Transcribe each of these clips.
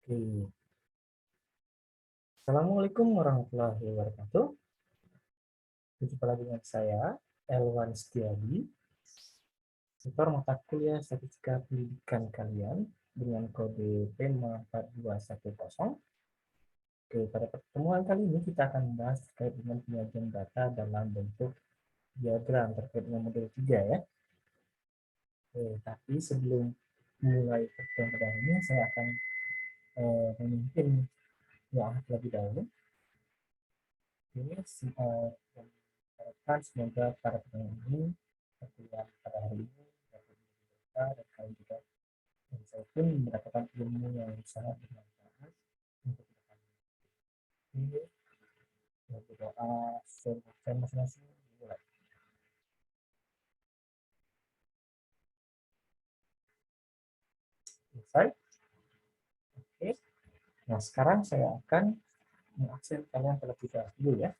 Oke. Assalamualaikum warahmatullahi wabarakatuh. Berjumpa lagi dengan saya, Elwan Setiadi, tutor mata kuliah Statistika Pendidikan kalian dengan kode tema 4210. Oke, pada pertemuan kali ini kita akan membahas terkait dengan penyajian data dalam bentuk diagram terkait dengan model 3 ya. Oke, tapi sebelum mulai pertemuan pada hari ini, saya akan memimpin yang terlebih dahulu. Ini harapkan semoga para penonton ini pertemuan pada hari ini dapat membuka dan kalian juga dan saya pun mendapatkan ilmu yang sangat bermanfaat untuk depan ini. Berdoa semoga masing-masing dimulai. Selesai. Oke. Nah sekarang saya akan mengakses kalian terlebih dahulu ya.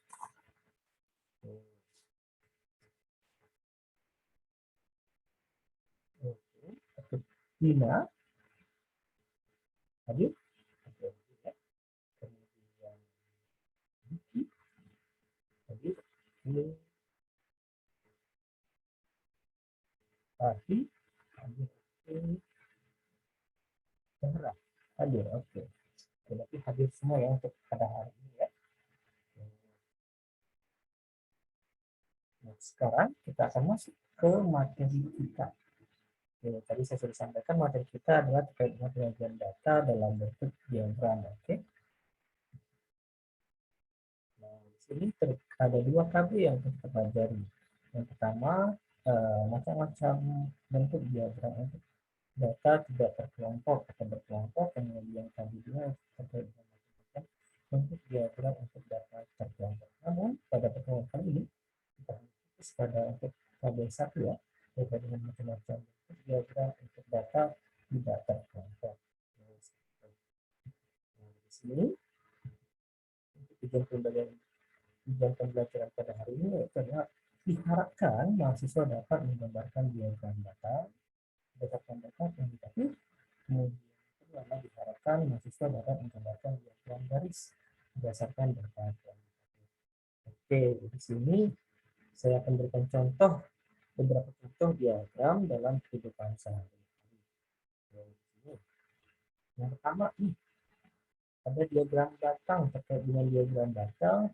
Oke. Dina tadi. Oke. Kemudian Vicky tadi. Ini Tadi. Ini Zahra. Hadir. Oke. Berarti hadir semua ya untuk pada hari ini ya. Nah, sekarang kita akan masuk ke materi kita. Oke, tadi saya sudah sampaikan materi kita adalah terkait dengan penyajian data dalam bentuk diagram. Oke. Nah, di sini ada dua KB yang kita pelajari. Yang pertama, macam-macam bentuk diagram untuk data tidak terkelompok atau berkelompok, kemudian KB dua terkait dengan macam-macam bentuk diagram untuk data terkelompok. Namun, pada pertemuan kali ini, kita fokus pada untuk KB satu ya, terkait dengan macam-macam bentuk diagram untuk data tidak terkelompok. Nah, di sini tujuan pembelajaran pada hari ini adalah diharapkan mahasiswa dapat menggambarkan diagram data berdasarkan data kuantitatif, kemudian kedua diharapkan mahasiswa dapat menggambarkan diagram garis berdasarkan data kuantitatif. Oke, di sini saya akan berikan beberapa contoh diagram dalam kehidupan sehari-hari. Yang pertama nih, ada diagram batang terkait dengan diagram batang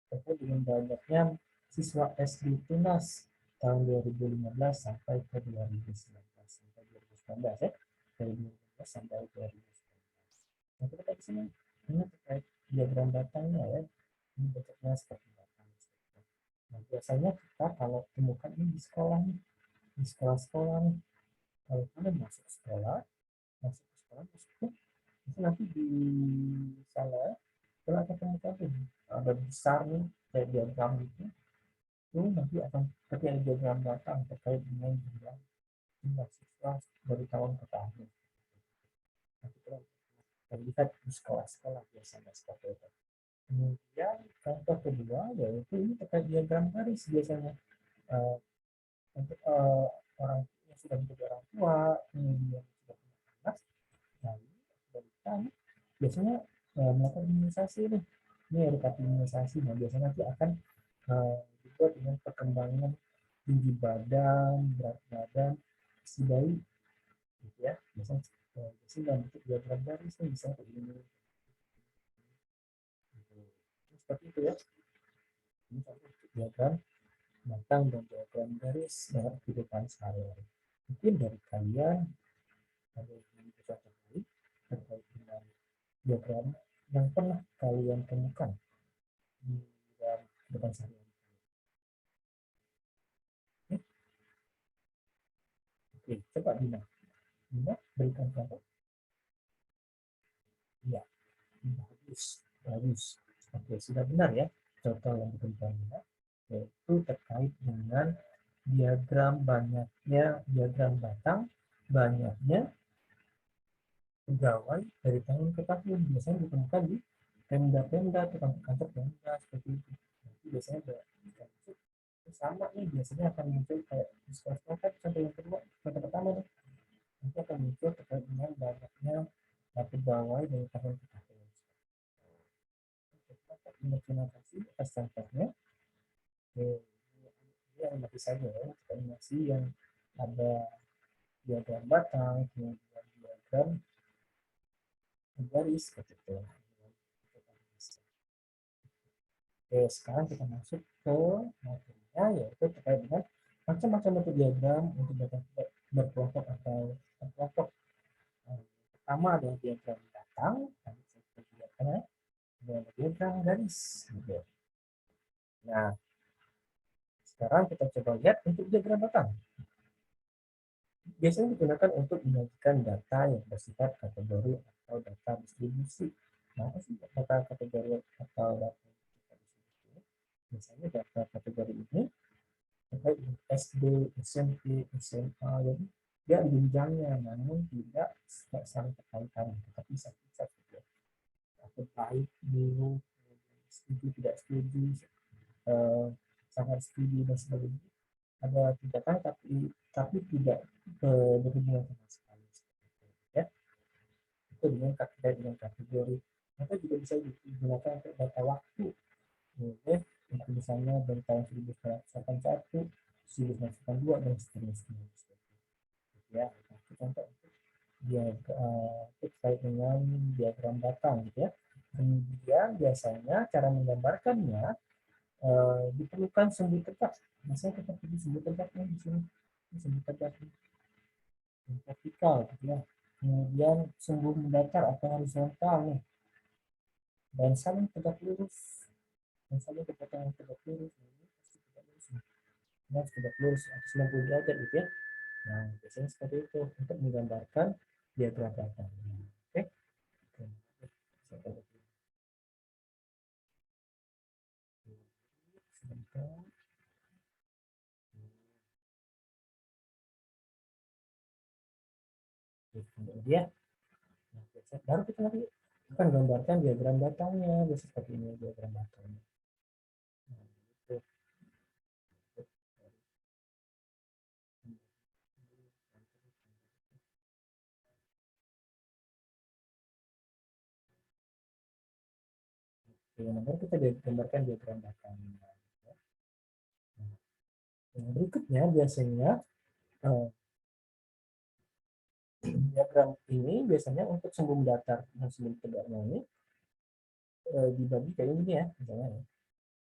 terkait dengan banyaknya siswa SD Tunas tahun 2015 sampai ke 2019 sampai 2019 ya, dari 2015 sampai 2019. Nah, kita lihat di sini ini terkait diagram batangnya ya, ini bentuknya seperti batang. Nah, biasanya kita kalau temukan ini di sekolah nih, di sekolah-sekolah nih, kalau kalian masuk ke sekolah, itu nanti di sana kalau akan temukan tuh ada besar nih kayak diagram gitu, itu nanti akan seperti ada diagram datang terkait dengan jumlah siswa dari tahun ke tahun. Nanti kita lihat di sekolah-sekolah biasanya seperti itu. Kemudian contoh kedua yaitu ini terkait diagram garis biasanya untuk orang yang sudah menjadi orang tua, kemudian sudah punya anak, lalu balita biasanya melakukan imunisasi nih. Ini edukasi imunisasi. Nah biasanya nanti akan dibuat dengan perkembangan tinggi badan, berat badan si bayi, gitu ya. Biasanya dalam bentuk diagram garis nih, bisa kayak ini. Gitu. Seperti itu ya. Ini contoh diagram batang dan diagram garis dalam kehidupan sehari-hari. Mungkin dari kalian ada yang bisa terkait dengan diagram yang pernah kalian temukan di dalam kehidupan sehari-hari. Oke, coba Dina. Dina berikan contoh. Ya, bagus, bagus. Oke, sudah benar ya. Contoh yang diberikan Dina yaitu terkait dengan diagram batang banyaknya pegawai dari tahun ke tahun. Biasanya ditemukan di pemda-pemda atau kantor-kantor pemda seperti itu. Nanti biasanya sama nih, biasanya akan muncul kayak di sekolah kan contoh yang kedua, contoh pertama nih, nanti akan muncul terkait dengan banyaknya pegawai dari tahun ke tahun. Implementasi atas contohnya, ini animasi saja ya, animasi yang ada diagram batang, kemudian diagram garis seperti itu. Oke, sekarang kita masuk ke materinya, yaitu terkait dengan macam-macam bentuk diagram untuk data berkelompok atau berkelompok. Pertama adalah diagram batang, tadi saya jelaskan ya, dan diagram garis. Gitu. Nah, sekarang kita coba lihat untuk diagram batang. Biasanya digunakan untuk menyajikan data yang bersifat kategori atau data distribusi. Nah, apa sih data kategori atau data distribusi? Misalnya data kategori ini terkait dengan SD, SMP, SMA, jadi dia ada jenjangnya, namun tidak saling terkaitan, tetapi bisa saja. Atau baik, buruk, setuju, tidak setuju, sangat setuju dan sebagainya. Ada tindakan tapi tidak berhubungan sama sekali. Ya, itu dengan kategori. Atau juga bisa digunakan untuk data waktu. Ya, untuk misalnya dari tahun 1981, 1982 dan seterusnya. Ya, itu contoh dia terkait dengan diagram batang gitu ya. Kemudian biasanya cara menggambarkannya diperlukan sumbu tegak. Misalnya kita pilih sumbu tegaknya di sini, sumbu tegak vertikal gitu ya. Kemudian sumbu mendatar atau horizontal nih, dan saling tegak lurus. Dan saling tegak lurus, ini pasti tegak lurus. Nah, tegak lurus 90 derajat gitu ya. Nah, biasanya seperti itu untuk menggambarkan diagram batang. Oke. Sebentar. Kemudian baru kita nanti akan gambarkan diagram batangnya, seperti ini diagram batangnya. Nah, itu. Baru kita gambarkan diagram batangnya. Nah, berikutnya biasanya diagram ini biasanya untuk sumbu datar dan sumbu tegaknya ini dibagi kayak ini ya, misalnya.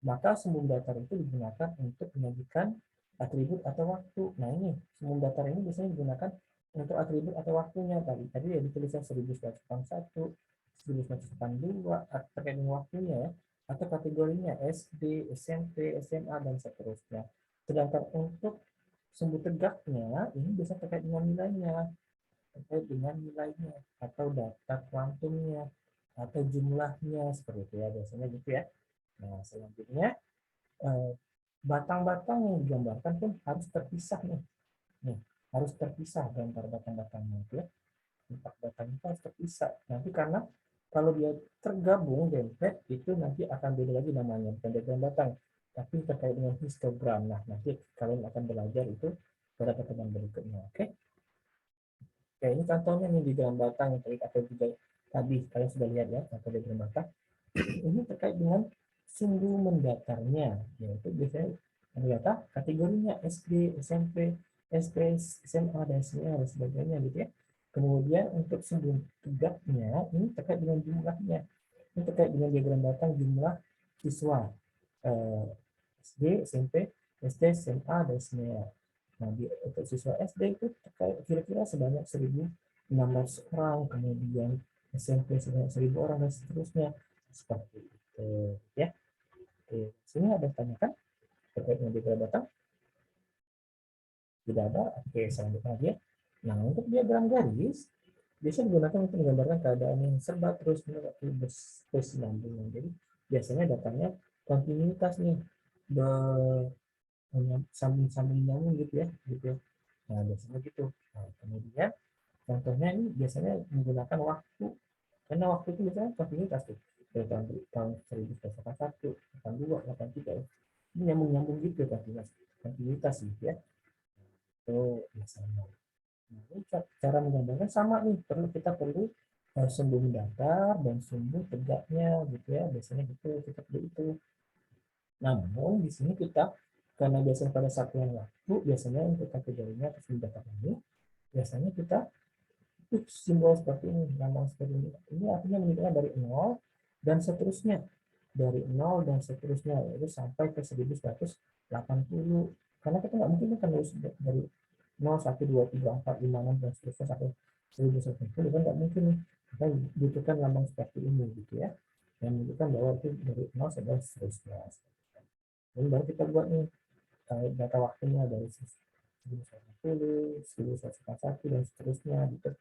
Maka sumbu datar itu digunakan untuk menyajikan atribut atau waktu. Nah ini sumbu datar ini biasanya digunakan untuk atribut atau waktunya. Tadi ya dituliskan 1981, 1982 terkait dengan waktunya ya, atau kategorinya SD, SMP, SMA dan seterusnya. Sedangkan untuk sumbu tegaknya ini bisa terkait dengan nilainya, atau data kuantumnya atau jumlahnya seperti itu ya, biasanya gitu ya. Nah selanjutnya batang-batang yang digambarkan pun harus terpisah nih. Harus terpisah gambar batang-batangnya itu ya. Empat batang itu harus terpisah. Nanti karena kalau dia tergabung dempet itu nanti akan beda lagi namanya, bukan diagram batang, tapi terkait dengan histogram. Nah nanti kalian akan belajar itu pada pertemuan berikutnya. Oke. Oke, ini contohnya nih di diagram batang yang tadi kalian sudah lihat ya, atau diagram batang. Ini terkait dengan sumbu mendatarnya, yaitu biasanya data kategorinya SD, SMP, SP, SMA, dan sebagainya gitu ya. Kemudian untuk sumbu tegaknya ini terkait dengan jumlahnya. Ini terkait dengan diagram batang jumlah siswa SD, SMP, SD, SMA, dan SMA. Nah, untuk siswa SD itu terkait kira-kira sebanyak 1.600 orang, kemudian SMP sebanyak 1.000 orang dan seterusnya. Seperti itu ya. Oke, sini ada tanyakan terkait dengan diagram batang? Tidak ada. Oke, selanjutnya lagi ya. Nah, untuk diagram garis biasa digunakan untuk menggambarkan keadaan yang serba terus berkesinambungan. Jadi biasanya datanya kontinuitas nih, sambung-sambung nyambung gitu ya, gitu ya. Nah, biasanya gitu. Nah, kemudian contohnya ini biasanya menggunakan waktu, karena waktu itu biasanya kontinuitas tuh. Dari tahun 1981, 82, 83 ya. Ini nyambung-nyambung gitu kontinuitas gitu ya. Itu biasanya. Nah, ini cara menggambarkan sama nih, kita perlu sumbu datar dan sumbu tegaknya gitu ya, biasanya gitu kita pilih itu. Namun di sini kita karena biasanya pada satuan waktu, biasanya untuk kategorinya atau sumbu datar ini biasanya kita simbol seperti ini, lambang seperti ini. Ini artinya menunjukkan dari 0 dan seterusnya. Dari 0 dan seterusnya, yaitu sampai ke 1180. Karena kita nggak mungkin kan dari 0, 1, 2, 3, 4, 5, 6, dan seterusnya sampai 1180. Kan nggak mungkin nih. Kita butuhkan lambang seperti ini gitu ya. Yang menunjukkan bahwa itu dari 0 sampai seterusnya. Dan baru kita buat nih data waktunya dari 1180, 1141, dan seterusnya gitu.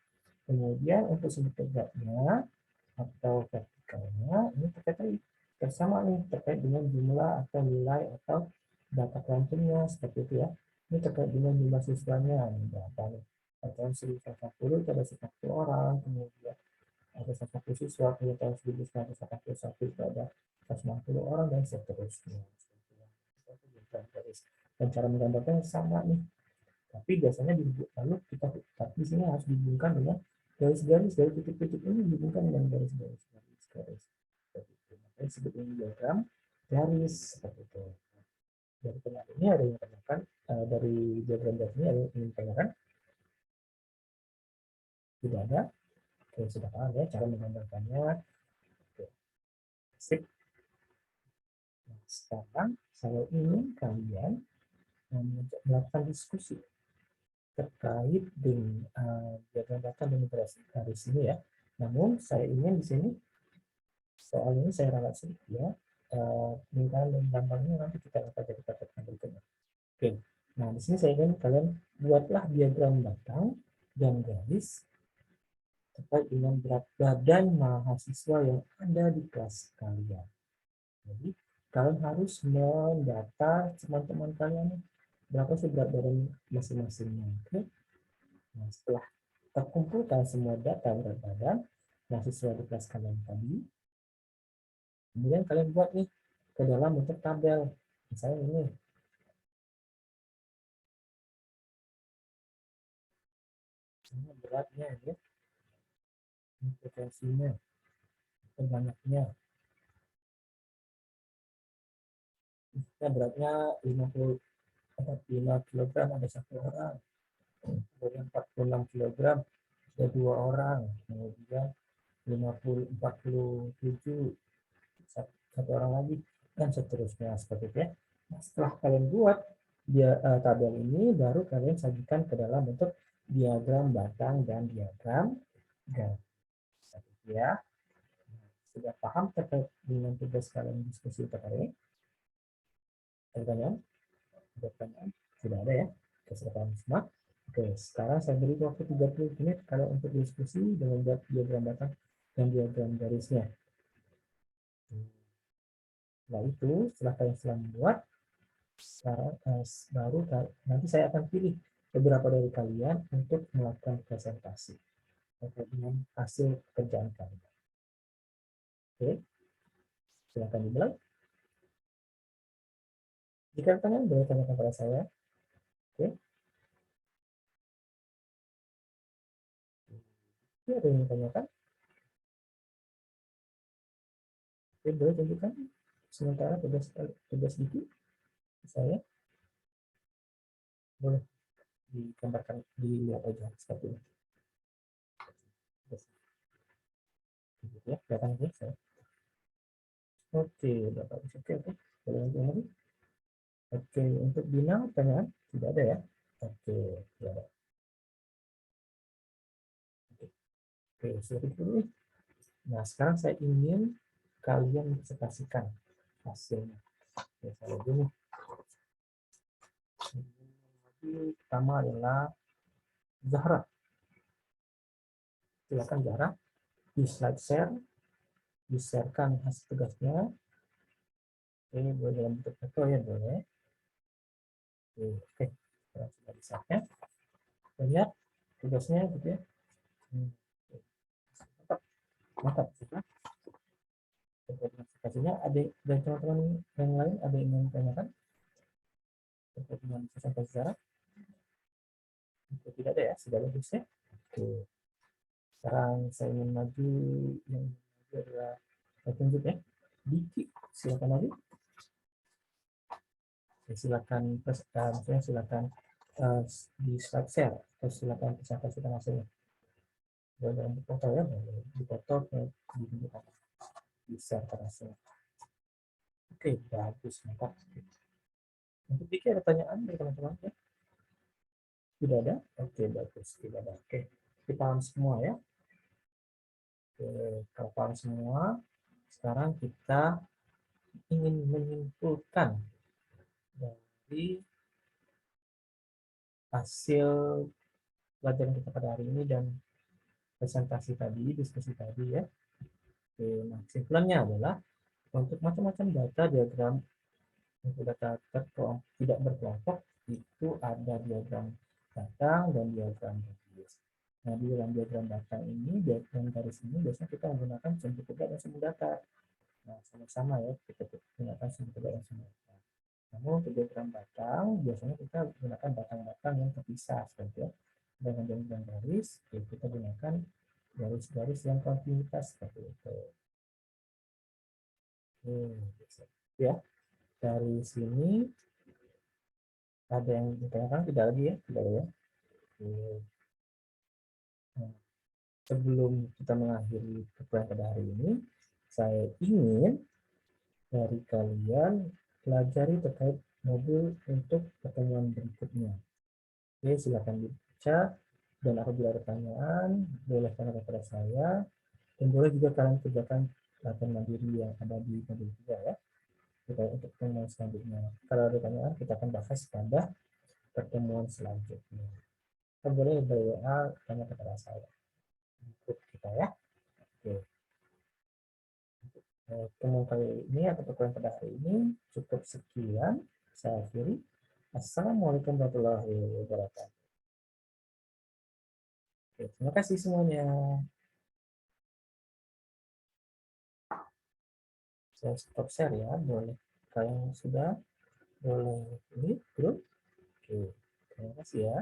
Kemudian untuk sumber tegaknya atau vertikalnya ini terkait bersama nih terkait dengan jumlah atau nilai atau data kuantumnya seperti itu ya. Ini terkait dengan jumlah siswanya berapa nih? Tahun 1080 itu ada 1 orang, kemudian ada 1 siswa, kemudian tahun 1981 itu ada 160 orang dan seterusnya. Dan cara menggambarnya sama nih. Tapi biasanya lalu kita tapi di sini harus dihubungkan dengan garis-garis dari titik-titik ini dihubungkan dengan garis-garis. Makanya disebut ini diagram garis seperti itu. Dari pertanyaan ini ada yang tanyakan dari diagram garis ini ada yang ingin tanyakan? Tidak ada. Oke, sudah paham ya cara menggambarkannya. Oke. Sip. Nah, sekarang saya ingin kalian melakukan diskusi terkait dengan diagram data dan garis ini ya. Namun saya ingin di sini soal ini saya ralat sedikit ya. Lingkaran dan gambarnya nanti kita akan jadi katakan berikutnya. Oke. Nah, di sini saya ingin kalian buatlah diagram batang dan garis terkait dengan berat badan mahasiswa yang ada di kelas kalian. Jadi, kalian harus mendata teman-teman kalian berapa sih berat badan masing-masingnya. Oke. Nah, setelah terkumpulkan semua data berat badan mahasiswa di kelas kalian tadi, kemudian kalian buat nih ke dalam bentuk tabel. Misalnya ini. Ini beratnya ya. Ini potensinya. Banyaknya. Misalnya beratnya 55 kg ada 1 orang. Kemudian 46 kg ada 2 orang. Kemudian 47 satu orang lagi dan seterusnya seperti itu ya. Nah, setelah kalian buat tabel ini baru kalian sajikan ke dalam bentuk diagram batang dan diagram garis ya. Sudah paham terkait dengan tugas kalian diskusi terkait pertanyaan? Pertanyaan sudah ada ya. Oke, sudah paham semua. Oke, sekarang saya beri waktu 30 menit kalian untuk diskusi dengan diagram batang dan diagram garisnya. Nah itu setelah kalian setelah membuat baru nanti saya akan pilih beberapa dari kalian untuk melakukan presentasi terkait dengan hasil pekerjaan kalian. Oke, silakan dimulai. Jika ada pertanyaan boleh tanyakan kepada saya. Oke. Ini ada yang ditanyakan? Oke, boleh tunjukkan sementara tugas Diki saya boleh digambarkan dilihat aja seperti ini. Ya, kelihatan ya saya. Oke, Bapak oke, boleh lanjut lagi. Oke, untuk Bina pertanyaan tidak ada ya? Oke, tidak ada. Oke, sudah dulu. Nah, sekarang saya ingin kalian presentasikan hasilnya. Oke, saya dulu. Pertama adalah Zahra. Silakan Zahra di slide share, di-sharekan hasil tugasnya. Oke, boleh dalam bentuk foto ya, boleh. Oke, sudah di-share-nya. Lihat tugasnya gitu ya. Mantap, mantap. Presentasinya ada dan teman-teman yang lain ada yang ingin tanyakan terkait dengan presentasi Zahra? Tidak ada ya, sudah bagus ya. Oke. Sekarang saya ingin maju, yang adalah saya tunjuk ya. Diki, silakan lagi. Silakan maksudnya silakan di slide share atau silakan presentasikan hasilnya. Boleh foto ya, boleh dipoto ditunjukkan di share hasilnya. Oke, bagus, mantap. Untuk Diki ada pertanyaan dari teman-teman ya? Tidak ada? Oke, bagus. Tidak ada. Oke, kita paham semua ya. Oke, kalau paham semua, sekarang kita ingin menyimpulkan dari hasil pelajaran kita pada hari ini dan presentasi tadi, diskusi tadi ya. Oke, nah kesimpulannya adalah untuk macam-macam data diagram untuk data tidak berkelompok itu ada diagram datang dan diagram garis. Nah di dalam diagram datang ini, diagram garis ini biasanya kita menggunakan sumber tegak dan sumber datar. Nah sama-sama ya kita gunakan sumber tegak dan sumber datar. Namun untuk diagram batang biasanya kita gunakan batang-batang yang terpisah seperti ya. Dengan diagram garis kita gunakan garis-garis yang kontinuitas seperti itu. Ya, dari sini ada yang ditanyakan tidak lagi ya? Tidak ya? Nah, sebelum kita mengakhiri perkuliahan pada hari ini, saya ingin dari kalian pelajari terkait modul untuk pertemuan berikutnya. Oke, silakan dibaca dan apabila ada pertanyaan, boleh tanya kepada saya dan boleh juga kalian kerjakan latihan mandiri yang ada di modul 3 ya. Kita untuk pertemuan selanjutnya. Kalau ada pertanyaan, kita akan bahas pada pertemuan selanjutnya. Kita boleh WA tanya kepada saya. Ikut kita ya. Oke. Pertemuan kali ini atau pertemuan pada hari ini cukup sekian. Saya akhiri. Assalamualaikum warahmatullahi wabarakatuh. Oke, terima kasih semuanya. Saya stop share ya. Boleh. Kalian sudah boleh ini grup. Oke. Terima kasih ya.